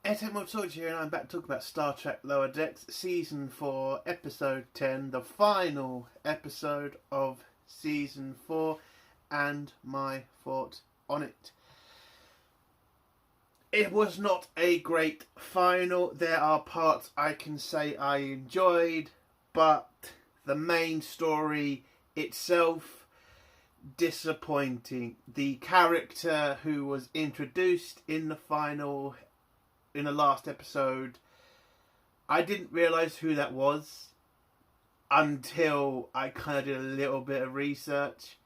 Etymology here, and I'm back to talk about Star Trek Lower Decks, Season 4, Episode 10, the final episode of Season 4, and my thoughts on it. It was not a great final. There are parts I can say I enjoyed, but the main story itself, disappointing. The character who was introduced in the last episode, I didn't realise who that was until I kind of did a little bit of research,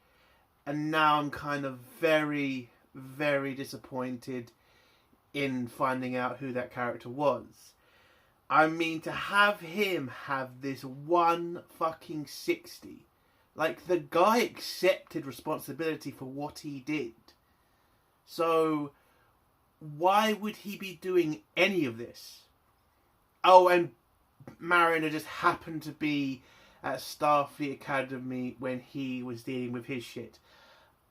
and now I'm kind of very, very disappointed in finding out who that character was. I mean, to have him have this 1 fucking 60, like, the guy accepted responsibility for what he did. So why would he be doing any of this? Oh, and Mariner just happened to be at Starfleet Academy when he was dealing with his shit.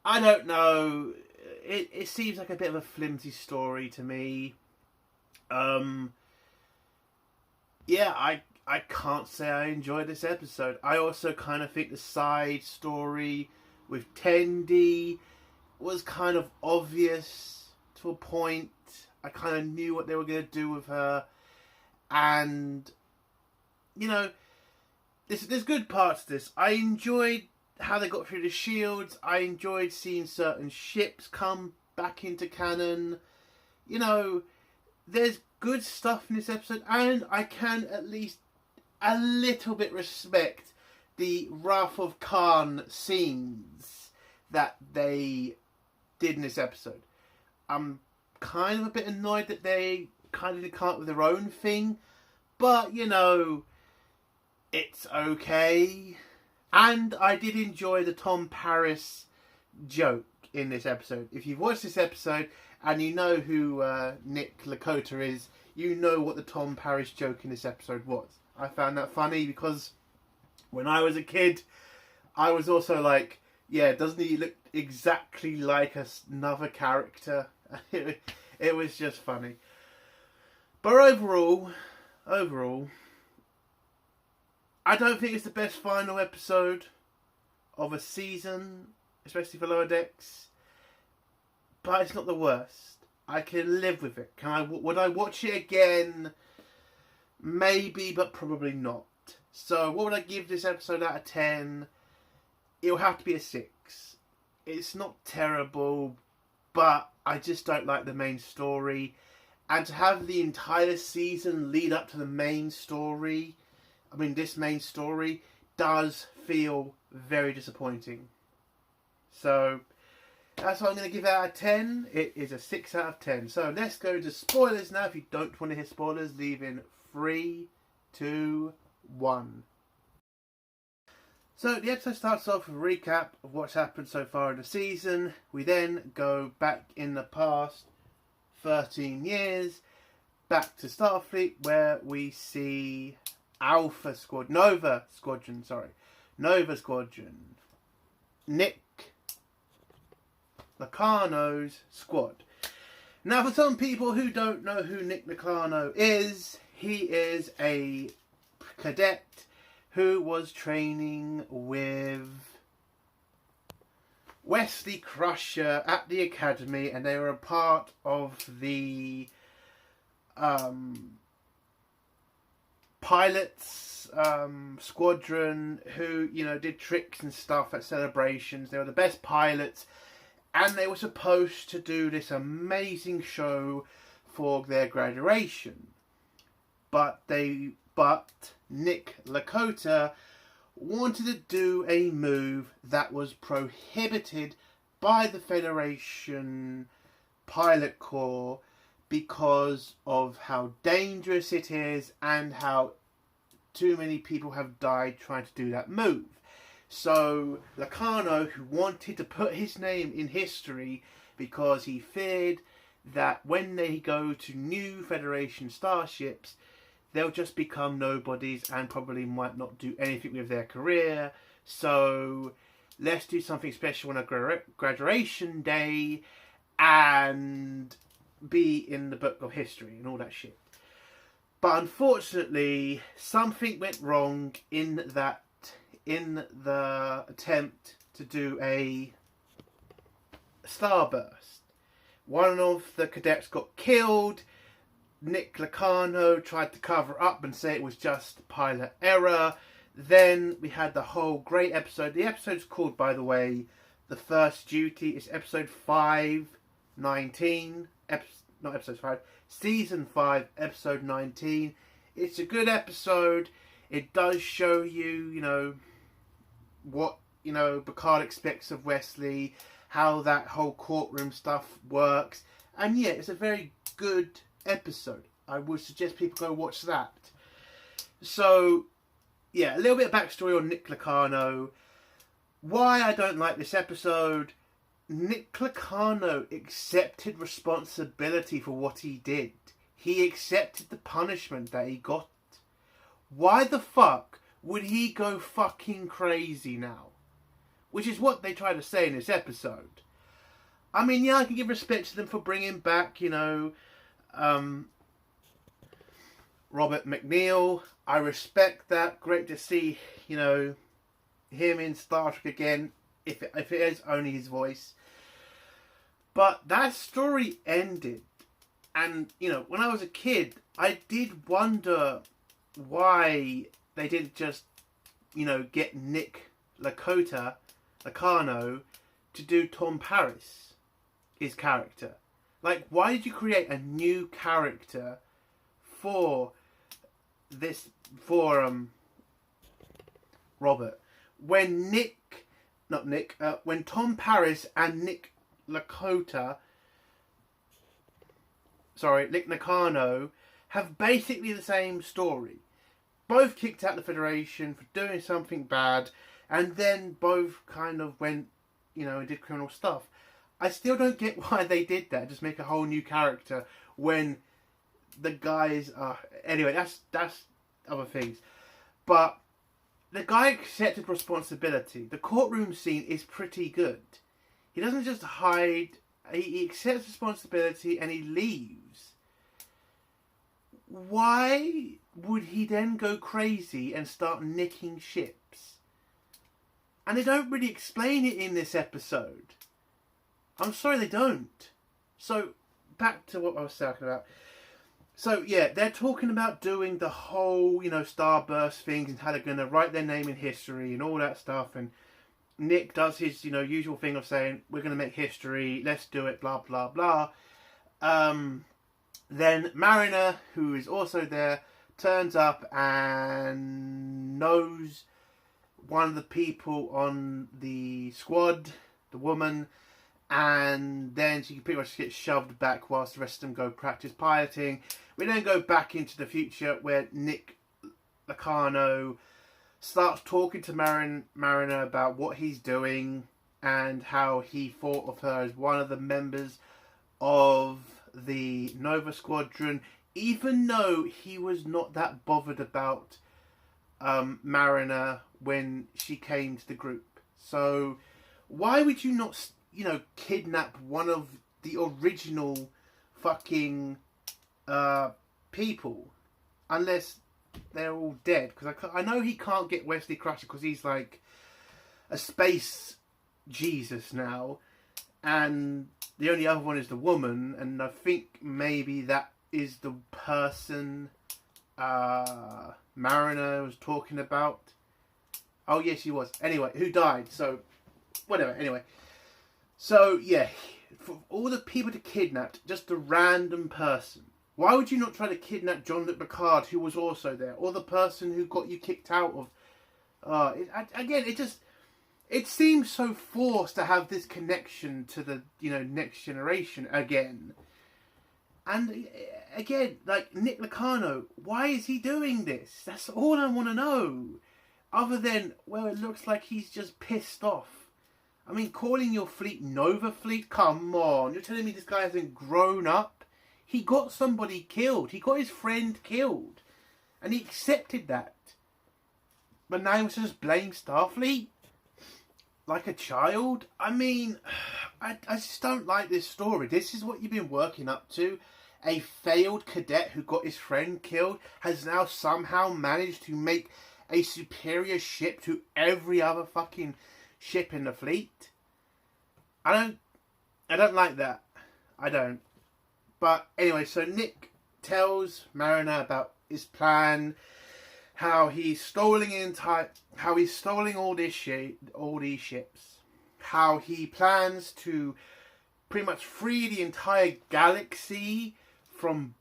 I don't know. It seems like a bit of a flimsy story to me. Yeah, I can't say I enjoyed this episode. I also kind of think the side story with Tendi was kind of obvious to a point. I kind of knew what they were going to do with her. And, you know, there's good parts to this. I enjoyed how they got through the shields. I enjoyed seeing certain ships come back into canon. You know, there's good stuff in this episode, and I can at least a little bit respect the Wrath of Khan scenes that they did in this episode. I'm kind of a bit annoyed that they kind of come up with their own thing, but, you know, it's okay. And I did enjoy the Tom Paris joke in this episode. If you've watched this episode and you know who Nick Lakota is, you know what the Tom Paris joke in this episode was. I found that funny because when I was a kid, I was also like, yeah, doesn't he look exactly like another character? It was just funny. But overall, I don't think it's the best final episode of a season, especially for Lower Decks. But it's not the worst. I can live with it. Would I watch it again? Maybe, but probably not. So what would I give this episode out of 10? It'll have to be a 6. It's not terrible, but I just don't like the main story. And to have the entire season lead up to the main story, I mean, this main story does feel very disappointing. So that's what I'm going to give out of 10. It is a 6 out of 10. So let's go to spoilers now. If you don't want to hear spoilers, leave in 3, 2, 1. So the episode starts off with a recap of what's happened so far in the season. We then go back in the past 13 years, back to Starfleet, where we see Nova Squadron. Nick Locarno's squad. Now, for some people who don't know who Nick Locarno is, he is a cadet who was training with Wesley Crusher at the Academy, and they were a part of the pilots squadron who, you know, did tricks and stuff at celebrations. They were the best pilots, and they were supposed to do this amazing show for their graduation. But Nick Lakota wanted to do a move that was prohibited by the Federation Pilot Corps because of how dangerous it is and how too many people have died trying to do that move. So Locarno, who wanted to put his name in history because he feared that when they go to new Federation starships, they'll just become nobodies and probably might not do anything with their career. So let's do something special on a graduation day and be in the book of history and all that shit. But unfortunately, something went wrong in the attempt to do a starburst. One of the cadets got killed. Nick Lucano tried to cover up and say it was just pilot error. Then we had the whole great episode. The episode's called, by the way, The First Duty. It's episode 519. Not episode 5. Season 5, episode 19. It's a good episode. It does show you, what, Picard expects of Wesley, how that whole courtroom stuff works. And yeah, it's a very good episode. I would suggest people go watch that. So, yeah, a little bit of backstory on Nick Lucano. Why I don't like this episode. Nick Lucano accepted responsibility for what he did. He accepted the punishment that he got. Why the fuck would he go fucking crazy now? Which is what they try to say in this episode. I mean, yeah, I can give respect to them for bringing back, Robert McNeil. I respect that. Great to see, him in Star Trek again, if it is only his voice. But that story ended. And, when I was a kid, I did wonder why they didn't just, get Nick Lucano to do Tom Paris, his character. Like, why did you create a new character for Robert, when when Tom Paris and Nick Lucano have basically the same story. Both kicked out the Federation for doing something bad, and then both kind of went, and did criminal stuff. I still don't get why they did that. Just make a whole new character when the guys are... Anyway, that's other things. But the guy accepted responsibility. The courtroom scene is pretty good. He doesn't just hide. He accepts responsibility and he leaves. Why would he then go crazy and start nicking ships? And they don't really explain it in this episode. I'm sorry, they don't. So, back to what I was talking about. So, yeah, they're talking about doing the whole, starburst things and how they're going to write their name in history and all that stuff. And Nick does his, usual thing of saying, we're going to make history, let's do it, blah, blah, blah. Then Mariner, who is also there, turns up and knows one of the people on the squad, the woman, and then she pretty much gets shoved back whilst the rest of them go practice piloting. We then go back into the future where Nick Lucano starts talking to Mariner about what he's doing and how he thought of her as one of the members of the Nova Squadron, even though he was not that bothered about Mariner when she came to the group. So why would you not, kidnap one of the original fucking people, unless they're all dead? Because I know he can't get Wesley Crusher because he's like a space Jesus now, and the only other one is the woman, and I think maybe that is the person Mariner was talking about. Oh yes, he was. Anyway, who died? So whatever. Anyway, so yeah, for all the people to kidnap just a random person. Why would you not try to kidnap Jean-Luc Picard, who was also there, or the person who got you kicked out of? It seems so forced to have this connection to the next generation again. And again, like Nick Lucano, why is he doing this? That's all I want to know. Other than, well, it looks like he's just pissed off. I mean, calling your fleet Nova Fleet? Come on. You're telling me this guy hasn't grown up? He got somebody killed. He got his friend killed. And he accepted that. But now he wants to just blame Starfleet? Like a child? I mean, I just don't like this story. This is what you've been working up to. A failed cadet who got his friend killed has now somehow managed to make a superior ship to every other fucking ship in the fleet. I don't like that. I don't. But anyway, so Nick tells Mariner about his plan, how he's stealing all these ships, how he plans to pretty much free the entire galaxy from,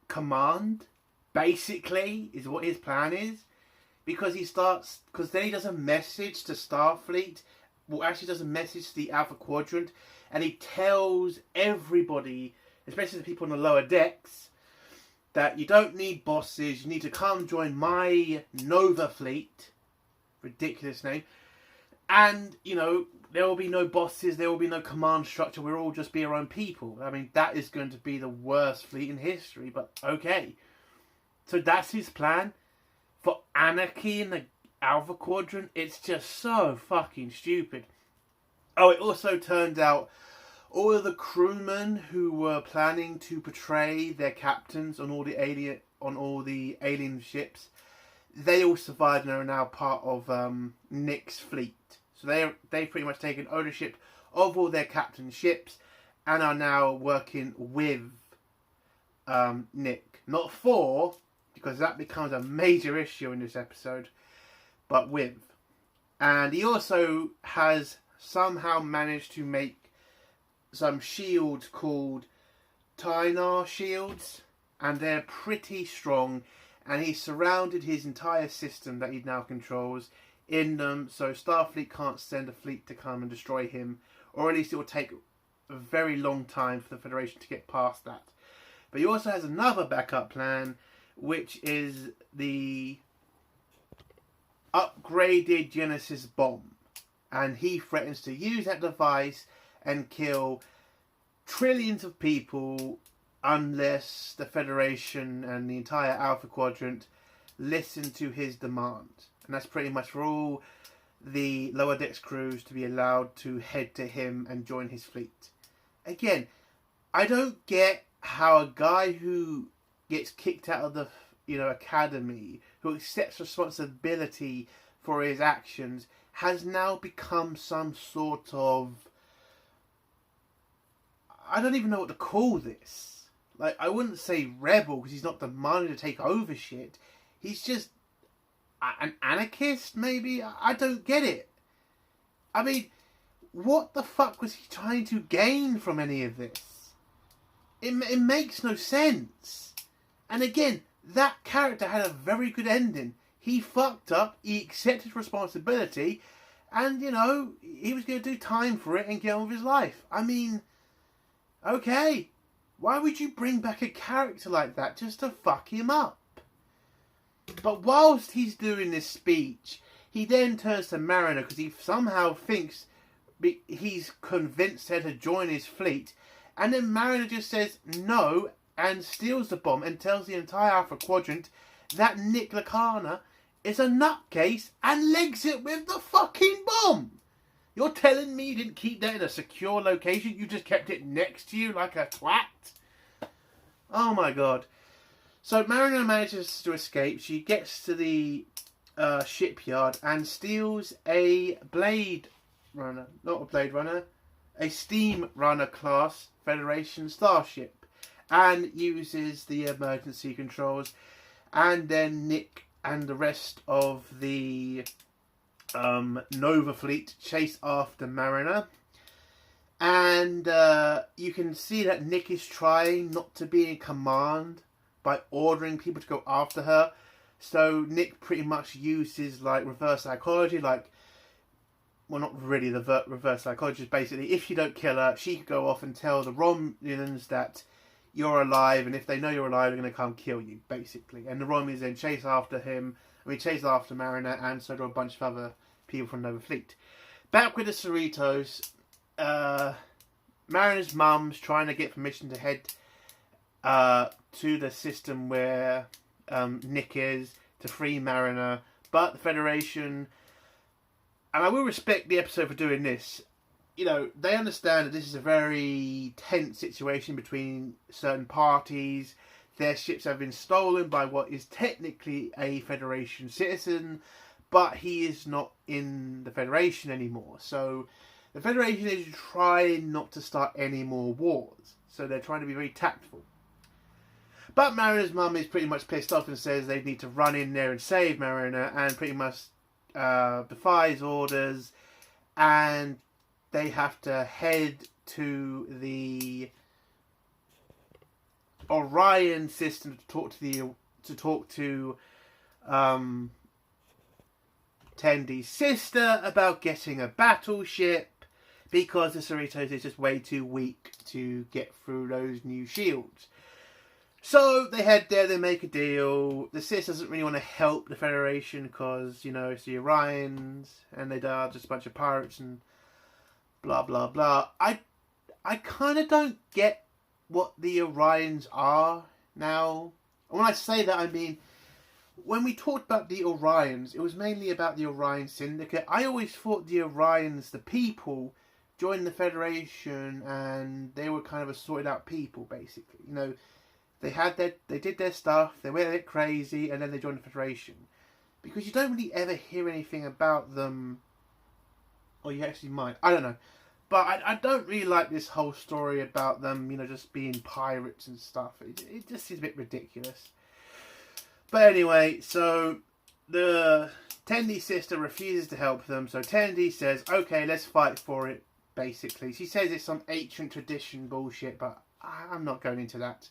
command, basically, is what his plan is. Because then he does a message to Starfleet, well, actually does a message to the Alpha Quadrant, and he tells everybody, especially the people on the lower decks, that you don't need bosses, you need to come join my Nova Fleet, ridiculous name, and, there will be no bosses, there will be no command structure, we'll all just be our own people. I mean, that is going to be the worst fleet in history, but okay. So that's his plan for anarchy in the Alpha Quadrant. It's just so fucking stupid. Oh, it also turned out all of the crewmen who were planning to betray their captains on all the alien ships, they all survived and are now part of Nick's fleet. So they've pretty much taken ownership of all their captain ships and are now working with Nick. Not for, because that becomes a major issue in this episode, but with. And he also has somehow managed to make some shields called Tynar shields, and they're pretty strong, and he's surrounded his entire system that he now controls in them, so Starfleet can't send a fleet to come and destroy him, or at least it will take a very long time for the Federation to get past that. But he also has another backup plan, which is the upgraded Genesis bomb, and he threatens to use that device and kill trillions of people unless the Federation and the entire Alpha Quadrant listen to his demand. And that's pretty much for all the lower decks crews to be allowed to head to him and join his fleet. Again, I don't get how a guy who gets kicked out of the academy, who accepts responsibility for his actions, has now become some sort of, I don't even know what to call this. Like, I wouldn't say rebel, because he's not demanding to take over shit. He's just an anarchist, maybe? I don't get it. I mean, what the fuck was he trying to gain from any of this? It makes no sense. And again, that character had a very good ending. He fucked up, he accepted responsibility, and, he was going to do time for it and get on with his life. I mean, okay. Why would you bring back a character like that just to fuck him up? But whilst he's doing this speech, he then turns to Mariner because he somehow thinks he's convinced her to join his fleet. And then Mariner just says no and steals the bomb and tells the entire Alpha Quadrant that Nick Lacana is a nutcase and legs it with the fucking bomb. You're telling me you didn't keep that in a secure location? You just kept it next to you like a twat? Oh my god. So Mariner manages to escape. She gets to the shipyard and steals a Blade Runner. Not a Blade Runner. A Steam Runner class Federation starship. And uses the emergency controls. And then Nick and the rest of the Nova fleet chase after Mariner. And you can see that Nick is trying not to be in command by ordering people to go after her. So Nick pretty much uses reverse psychology, well, not really the reverse psychology, basically if you don't kill her, she could go off and tell the Romulans that you're alive, and if they know you're alive, they're going to come kill you, basically. And the Romulans then chase after Mariner, and so do a bunch of other people from Nova Fleet. Back with the Cerritos, Mariner's mum's trying to get permission to head to the system where Nick is to free Mariner, but the Federation, and I will respect the episode for doing this, they understand that this is a very tense situation between certain parties. Their ships have been stolen by what is technically a Federation citizen, but he is not in the Federation anymore. So the Federation is trying not to start any more wars. So they're trying to be very tactful. But Mariner's mum is pretty much pissed off and says they need to run in there and save Mariner, and pretty much defies orders, and they have to head to the Orion system to talk to Tendi's sister about getting a battleship, because the Cerritos is just way too weak to get through those new shields. So they head there, they make a deal. The sister doesn't really want to help the Federation because, it's the Orions and they are just a bunch of pirates and blah, blah, blah. I kind of don't get what the Orions are now. When I say that, I mean, when we talked about the Orions, it was mainly about the Orion Syndicate. I always thought the Orions, the people, joined the Federation and they were kind of a sorted out people, basically. They did their stuff, they went a bit crazy, and then they joined the Federation. Because you don't really ever hear anything about them. Or you actually might. I don't know. But I don't really like this whole story about them, just being pirates and stuff. It just is a bit ridiculous. But anyway, so the Tendi's sister refuses to help them. So Tendi says, okay, let's fight for it, basically. She says it's some ancient tradition bullshit, but I'm not going into that.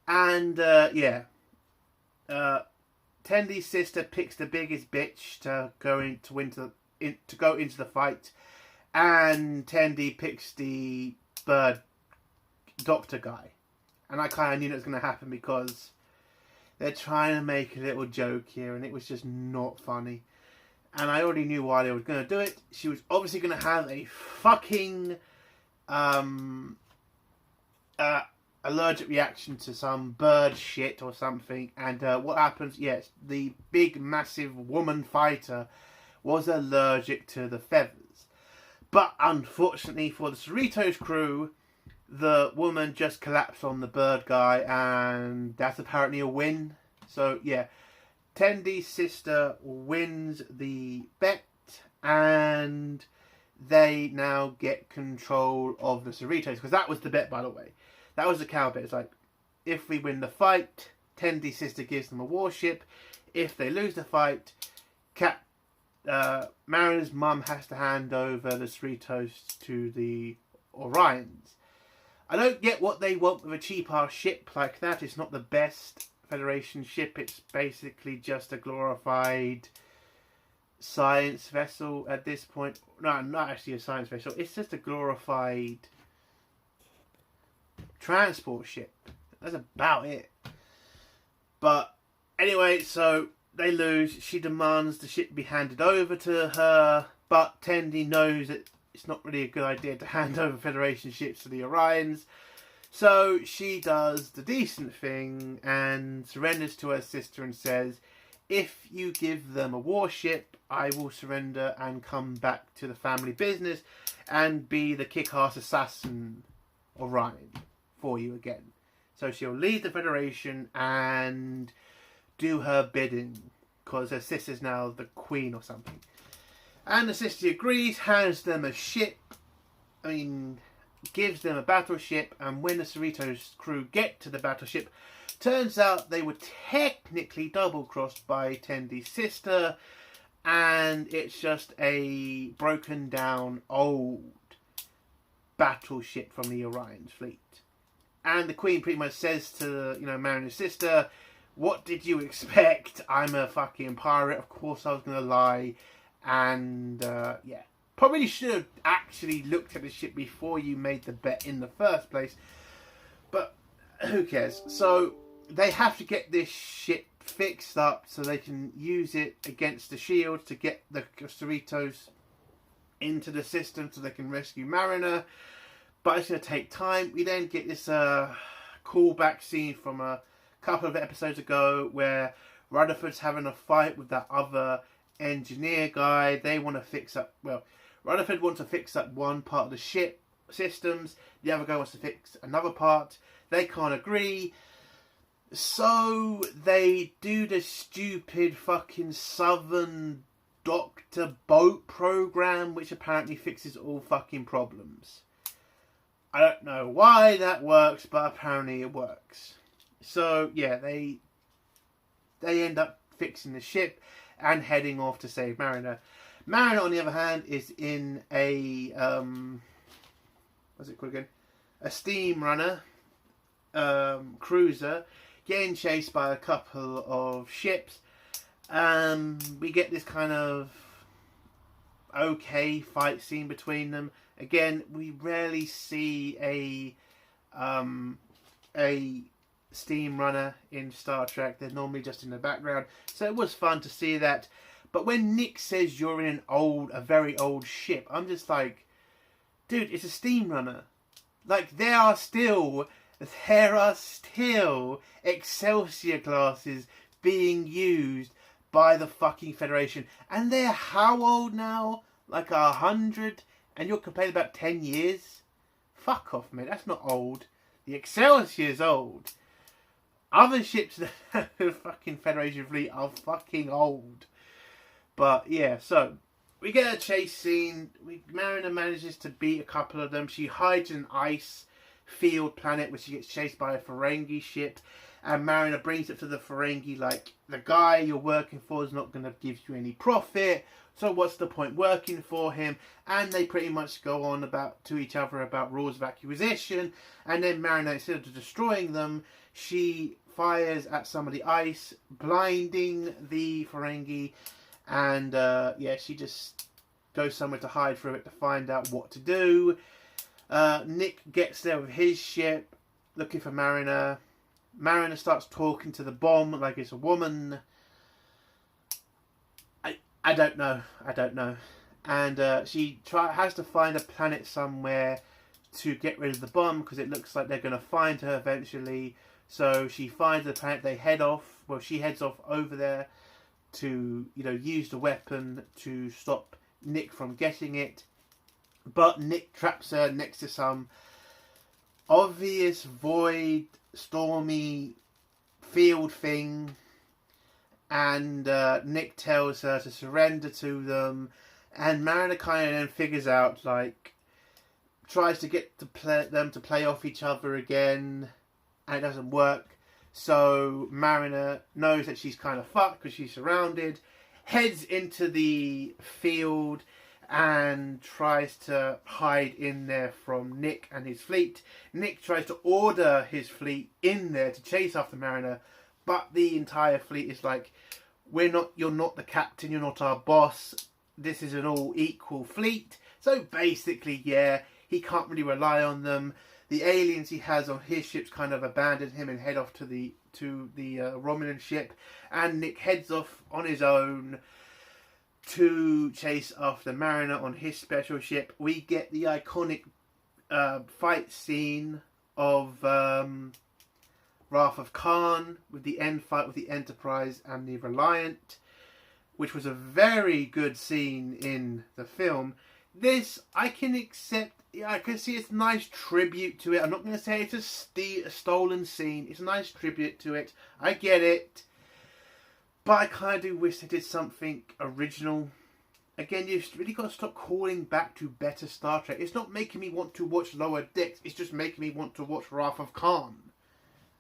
And, Tendi's sister picks the biggest bitch to go into the fight, and Tendi picks the bird doctor guy. And I kind of knew that was going to happen because they're trying to make a little joke here, and it was just not funny. And I already knew why they were going to do it. She was obviously going to have a fucking allergic reaction to some bird shit or something, and what happens, yes, the big massive woman fighter was allergic to the feathers, but unfortunately for the Cerritos crew, the woman just collapsed on the bird guy, and that's apparently a win. So yeah, Tendi's sister wins the bet, and they now get control of the Cerritos, because that was the bet, by the way. That was the cow bit. It's like, if we win the fight, Tendi's sister gives them a warship. If they lose the fight, Mariner's mum has to hand over the Cerritos to the Orions. I don't get what they want with a cheap-ass ship like that. It's not the best Federation ship. It's basically just a glorified science vessel at this point. No, not actually a science vessel. It's just a glorified transport ship. That's about it. But anyway, so they lose. She demands the ship be handed over to her, but Tendi knows that it's not really a good idea to hand over Federation ships to the Orions. So she does the decent thing and surrenders to her sister and says, if you give them a warship, I will surrender and come back to the family business and be the kick-ass assassin Orion for you again. So she'll lead the Federation and do her bidding, because her sister's now the queen or something. And the sister agrees, hands them a ship, gives them a battleship, and when the Cerritos crew get to the battleship, turns out they were technically double-crossed by Tendi's sister, and it's just a broken down old battleship from the Orion's fleet. And the Queen pretty much says to, Mariner's sister, what did you expect? I'm a fucking pirate. Of course I was going to lie. And, yeah. Probably should have actually looked at the ship before you made the bet in the first place. But who cares? So they have to get this ship fixed up so they can use it against the shield to get the Cerritos into the system so they can rescue Mariner. But it's going to take time. We then get this callback scene from a couple of episodes ago where Rutherford's having a fight with that other engineer guy. They want to fix up... Well, Rutherford wants to fix up one part of the ship systems. The other guy wants to fix another part. They can't agree. So they do the stupid fucking Southern Doctor boat program, which apparently fixes all fucking problems. I don't know why that works, but apparently it works. So yeah, they end up fixing the ship and heading off to save Mariner. Mariner, on the other hand, is in a what's it called again? A steam runner cruiser, getting chased by a couple of ships. We get this kind of okay fight scene between them. Again, we rarely see a steam runner in Star Trek. They're normally just in the background. So it was fun to see that. But when Nick says you're in a very old ship, I'm just like, dude, it's a steam runner. Like, there are still Excelsior classes being used by the fucking Federation. And they're how old now? Like 100? And you're complaining about 10 years? Fuck off, mate. That's not old. The Excelsior's old. Other ships that the fucking Federation fleet are fucking old. But yeah, so we get a chase scene. Mariner manages to beat a couple of them. She hides in an ice field planet where she gets chased by a Ferengi ship. And Mariner brings it to the Ferengi like, the guy you're working for is not going to give you any profit. So what's the point working for him? And they pretty much go on to each other about rules of acquisition. And then Mariner, instead of destroying them, she fires at some of the ice, blinding the Ferengi. And yeah, she just goes somewhere to hide through it to find out what to do. Nick gets there with his ship, looking for Mariner. Mariner starts talking to the bomb like it's a woman. I don't know. And she has to find a planet somewhere to get rid of the bomb, because it looks like they're going to find her eventually. So she finds the planet. They head off. Well, she heads off over there to, use the weapon to stop Nick from getting it. But Nick traps her next to some obvious void, stormy field thing. And Nick tells her to surrender to them. And Mariner kind of then figures out, tries to get them to play off each other again. And it doesn't work. So Mariner knows that she's kind of fucked because she's surrounded. Heads into the field and tries to hide in there from Nick and his fleet. Nick tries to order his fleet in there to chase after Mariner. But the entire fleet is like, you're not the captain, you're not our boss. This is an all equal fleet. So basically, yeah, he can't really rely on them. The aliens he has on his ships kind of abandon him and head off to the Romulan ship. And Nick heads off on his own to chase after Mariner on his special ship. We get the iconic fight scene of Wrath of Khan with the end fight with the Enterprise and the Reliant, which was a very good scene in the film. This, I can accept. I can see it's a nice tribute to it. I'm not going to say it's a stolen scene. It's a nice tribute to it. I get it. But I kind of do wish they did something original. Again, you've really got to stop calling back to better Star Trek. It's not making me want to watch Lower Decks. It's just making me want to watch Wrath of Khan.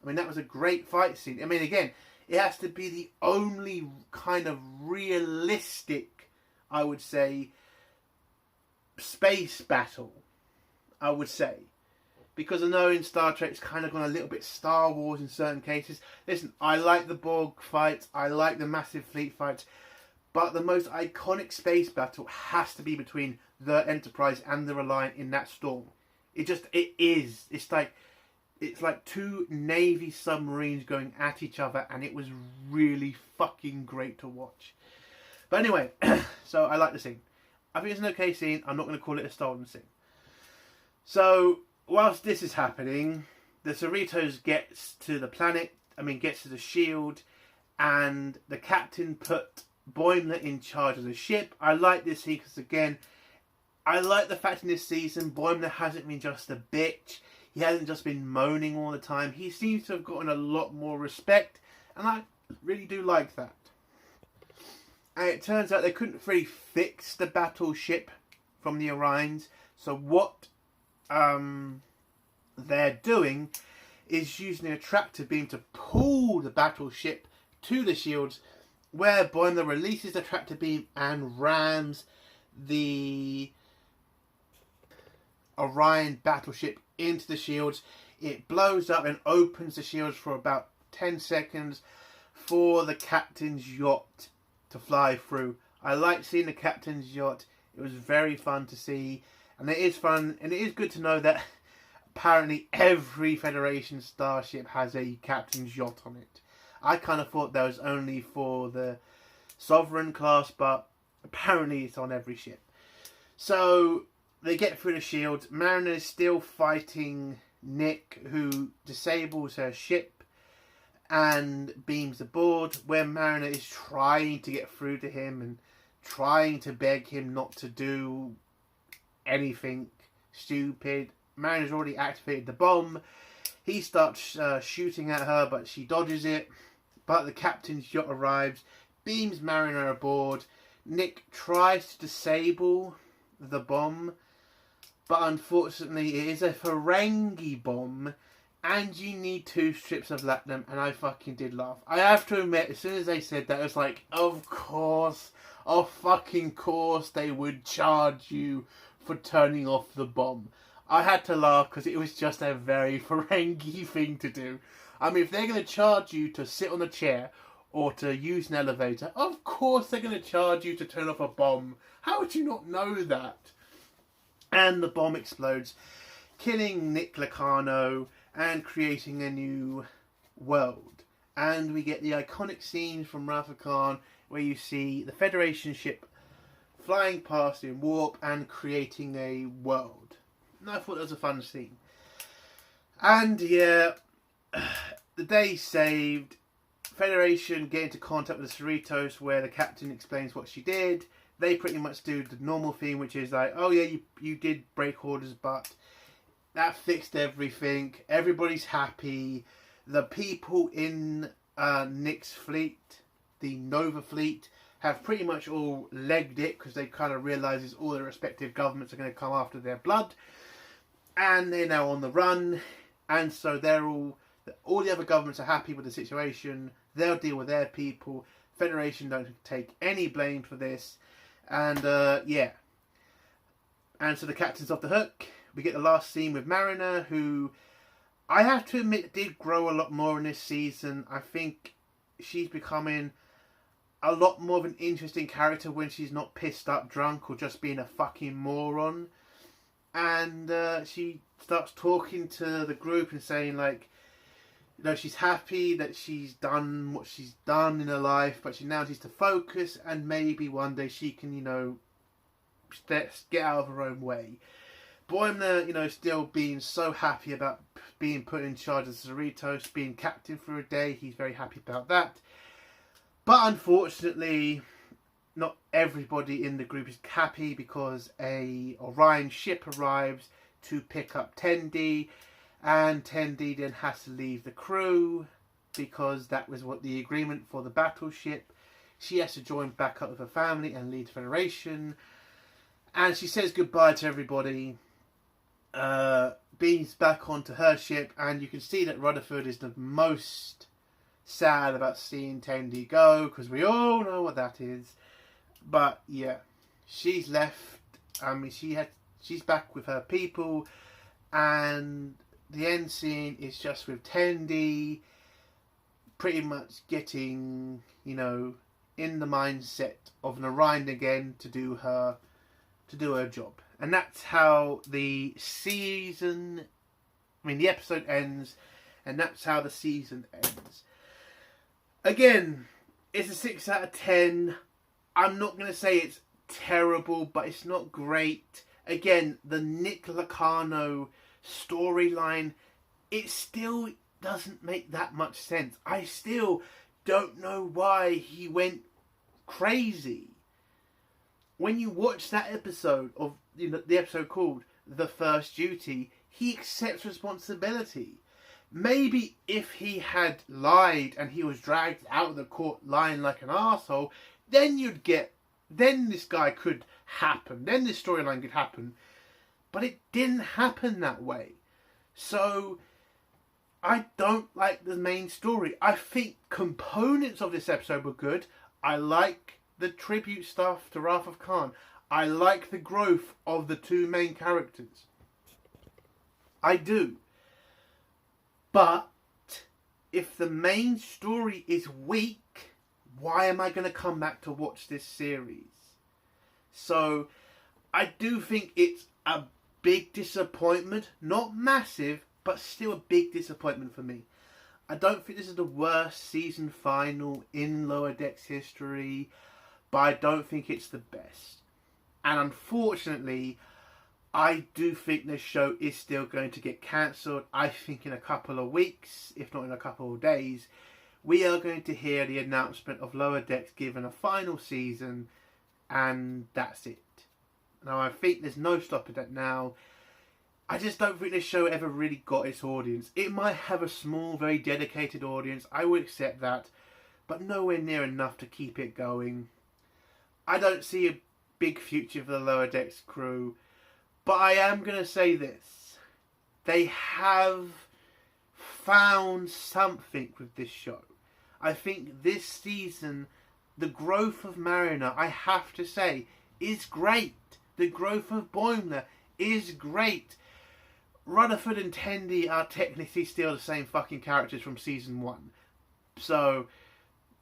I mean, that was a great fight scene. I mean, again, it has to be the only kind of realistic, I would say, space battle. I would say. Because I know in Star Trek it's kind of gone a little bit Star Wars in certain cases. Listen, I like the Borg fights. I like the massive fleet fights. But the most iconic space battle has to be between the Enterprise and the Reliant in that storm. It is. It's like two Navy submarines going at each other, and it was really fucking great to watch. But anyway, so I like the scene. I think it's an okay scene. I'm not going to call it a stolen scene. So, whilst this is happening, the Cerritos gets to the shield, and the captain put Boimler in charge of the ship. I like this scene because, again, I like the fact in this season, Boimler hasn't been just a bitch. He hasn't just been moaning all the time. He seems to have gotten a lot more respect, and I really do like that. And it turns out they couldn't really fix the battleship from the Orions. So what they're doing is using a tractor beam to pull the battleship to the shields, where Boimler releases the tractor beam and rams the Orion battleship into the shields. It blows up and opens the shields for about 10 seconds for the captain's yacht to fly through. I like seeing the captain's yacht. It was very fun to see, and it is fun, and it is good to know that apparently every Federation starship has a captain's yacht on it. I kind of thought that was only for the Sovereign class, but apparently it's on every ship. So they get through the shields. Mariner is still fighting Nick, who disables her ship and beams aboard, where Mariner is trying to get through to him and trying to beg him not to do anything stupid. Mariner's already activated the bomb. He starts shooting at her, but she dodges it. But the captain's yacht arrives, beams Mariner aboard. Nick tries to disable the bomb, but unfortunately it is a Ferengi bomb, and you need 2 strips of latinum, and I fucking did laugh. I have to admit, as soon as they said that, I was like, of fucking course they would charge you for turning off the bomb. I had to laugh because it was just a very Ferengi thing to do. I mean, if they're going to charge you to sit on a chair or to use an elevator, of course they're going to charge you to turn off a bomb. How would you not know that? And the bomb explodes, killing Nick Locarno and creating a new world. And we get the iconic scene from Wrath of Khan where you see the Federation ship flying past in warp and creating a world. And I thought that was a fun scene. And yeah, the day saved. Federation get into contact with the Cerritos, where the captain explains what she did. They pretty much do the normal thing, which is like, oh yeah, you did break orders, but that fixed everything. Everybody's happy. The people in Nick's fleet, the Nova fleet, have pretty much all legged it because they kind of realise all their respective governments are going to come after their blood. And they're now on the run. And so they're all the other governments are happy with the situation. They'll deal with their people. Federation don't take any blame for this. And yeah. And so the captain's off the hook. We get the last scene with Mariner, who I have to admit did grow a lot more in this season. I think she's becoming a lot more of an interesting character when she's not pissed up, drunk, or just being a fucking moron. And she starts talking to the group and saying, like, you know, she's happy that she's done what she's done in her life, but she now needs to focus, and maybe one day she can, you know, get out of her own way. Boimler, you know, still being so happy about being put in charge of Cerritos, being captain for a day. He's very happy about that. But unfortunately, not everybody in the group is happy, because a Orion ship arrives to pick up Tendi, and Tendi then has to leave the crew because that was what the agreement for the battleship. She has to join back up with her family and lead Federation. And she says goodbye to everybody. Beams back onto her ship, and you can see that Rutherford is the most sad about seeing Tendi go, because we all know what that is. But yeah, she's left. I mean, she's back with her people, and the end scene is just with Tendi pretty much getting, you know, in the mindset of an Orion again to do her job. And that's how the season, I mean the episode ends, and that's how the season ends. Again, it's a 6 out of 10. I'm not going to say it's terrible, but it's not great. Again, the Nick Locarno storyline, it still doesn't make that much sense. I still don't know why he went crazy. When you watch that episode of the episode called The First Duty, he accepts responsibility. Maybe if he had lied and he was dragged out of the court lying like an arsehole, then this guy could happen. Then this storyline could happen. But it didn't happen that way. So I don't like the main story. I think components of this episode were good. I like the tribute stuff to Wrath of Khan. I like the growth of the two main characters. I do. But if the main story is weak, why am I going to come back to watch this series? So I do think it's a big disappointment. Not massive, but still a big disappointment for me. I don't think this is the worst season final in Lower Decks history, but I don't think it's the best. And unfortunately, I do think this show is still going to get cancelled. I think in a couple of weeks, if not in a couple of days, we are going to hear the announcement of Lower Decks given a final season, and that's it. Now, I think there's no stopping that now. I just don't think this show ever really got its audience. It might have a small, very dedicated audience. I would accept that. But nowhere near enough to keep it going. I don't see a big future for the Lower Decks crew. But I am going to say this. They have found something with this show. I think this season, the growth of Mariner, I have to say, is great. The growth of Boimler is great. Rutherford and Tendi are technically still the same fucking characters from season 1. So,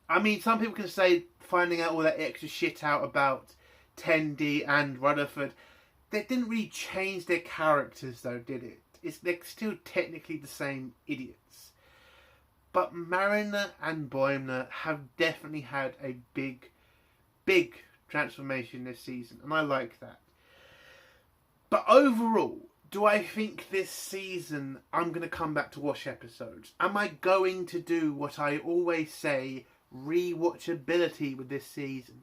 I mean, some people can say finding out all that extra shit out about Tendi and Rutherford, they didn't really change their characters though, did it? They're still technically the same idiots. But Mariner and Boimler have definitely had a big transformation this season, and I like that. But overall, do I think this season I'm going to come back to watch episodes? Am I going to do what I always say, rewatchability with this season?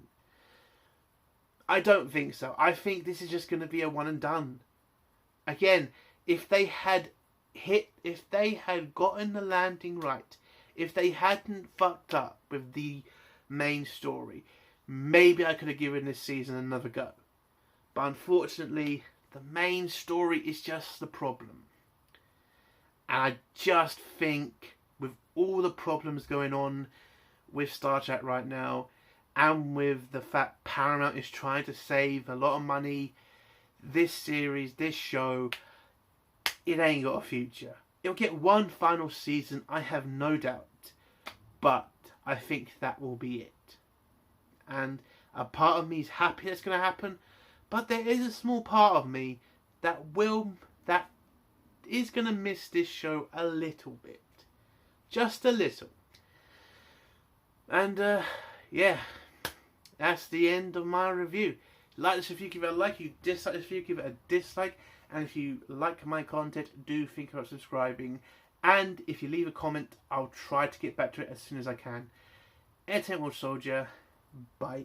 I don't think so. I think this is just going to be a one and done. Again, if they had gotten the landing right, if they hadn't fucked up with the main story, maybe I could have given this season another go. But unfortunately, the main story is just the problem. And I just think with all the problems going on with Star Trek right now, and with the fact Paramount is trying to save a lot of money, this series, this show, it ain't got a future. It'll get one final season, I have no doubt. But I think that will be it. And a part of me is happy that's going to happen, but there is a small part of me that is going to miss this show a little bit. Just a little. And, yeah. That's the end of my review. Like this if you give it a like. You dislike this if you give it a dislike. And if you like my content, do think about subscribing. And if you leave a comment, I'll try to get back to it as soon as I can. Entertainment World Soldier. Bye.